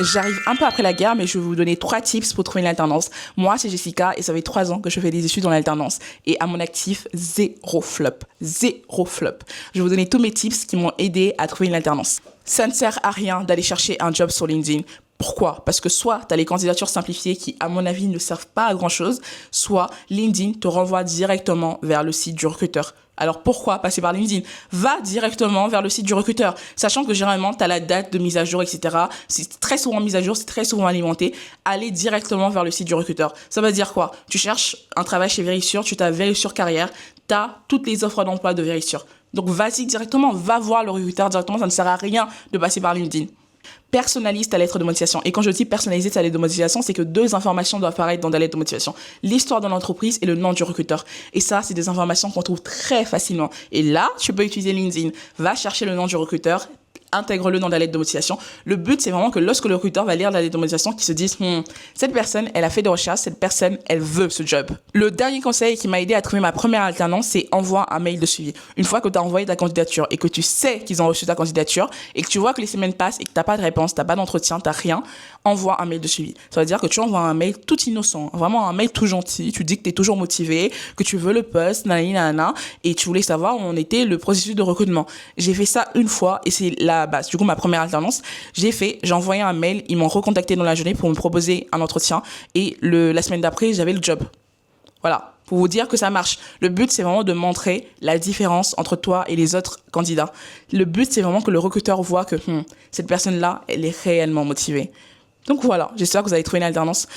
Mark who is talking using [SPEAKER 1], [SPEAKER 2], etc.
[SPEAKER 1] J'arrive un peu après la guerre, mais je vais vous donner 3 tips pour trouver une alternance. Moi, c'est Jessica et ça fait 3 ans que je fais des études dans l'alternance. Et à mon actif, zéro flop. Zéro flop. Je vais vous donner tous mes tips qui m'ont aidé à trouver une alternance. Ça ne sert à rien d'aller chercher un job sur LinkedIn. Pourquoi? Parce que soit tu as les candidatures simplifiées qui, à mon avis, ne servent pas à grand-chose, soit LinkedIn te renvoie directement vers le site du recruteur. Alors pourquoi passer par LinkedIn? Va directement vers le site du recruteur, sachant que généralement, tu as la date de mise à jour, etc. C'est très souvent mis à jour, c'est très souvent alimenté. Allez directement vers le site du recruteur. Ça veut dire quoi? Tu cherches un travail chez Verisure, tu tapes Verisure Carrière, tu as toutes les offres d'emploi de Verisure. Donc vas-y directement, va voir le recruteur directement, ça ne sert à rien de passer par LinkedIn. Personnalise ta lettre de motivation. Et quand je dis personnaliser ta lettre de motivation, c'est que 2 informations doivent apparaître dans ta lettre de motivation. L'histoire de l'entreprise et le nom du recruteur. Et ça, c'est des informations qu'on trouve très facilement. Et là, tu peux utiliser LinkedIn. Va chercher le nom du recruteur, intègre-le dans ta lettre de motivation. Le but, c'est vraiment que lorsque le recruteur va lire la lettre de motivation, qu'il se dise, cette personne, elle a fait des recherches, cette personne, elle veut ce job. Le dernier conseil qui m'a aidé à trouver ma première alternance, c'est envoie un mail de suivi. Une fois que tu as envoyé ta candidature et que tu sais qu'ils ont reçu ta candidature et que tu vois que les semaines passent et que tu n'as pas de réponse, tu n'as pas d'entretien, tu n'as rien, envoie un mail de suivi. Ça veut dire que tu envoies un mail tout innocent, vraiment un mail tout gentil, tu dis que tu es toujours motivé, que tu veux le poste, nanana, et tu voulais savoir où en était le processus de recrutement. J'ai fait ça une fois et c'est la base. Du coup, ma première alternance, j'ai envoyé un mail, ils m'ont recontacté dans la journée pour me proposer un entretien et la semaine d'après, j'avais le job. Voilà, pour vous dire que ça marche. Le but, c'est vraiment de montrer la différence entre toi et les autres candidats. Le but, c'est vraiment que le recruteur voit que cette personne-là, elle est réellement motivée. Donc voilà, j'espère que vous avez trouvé une alternance.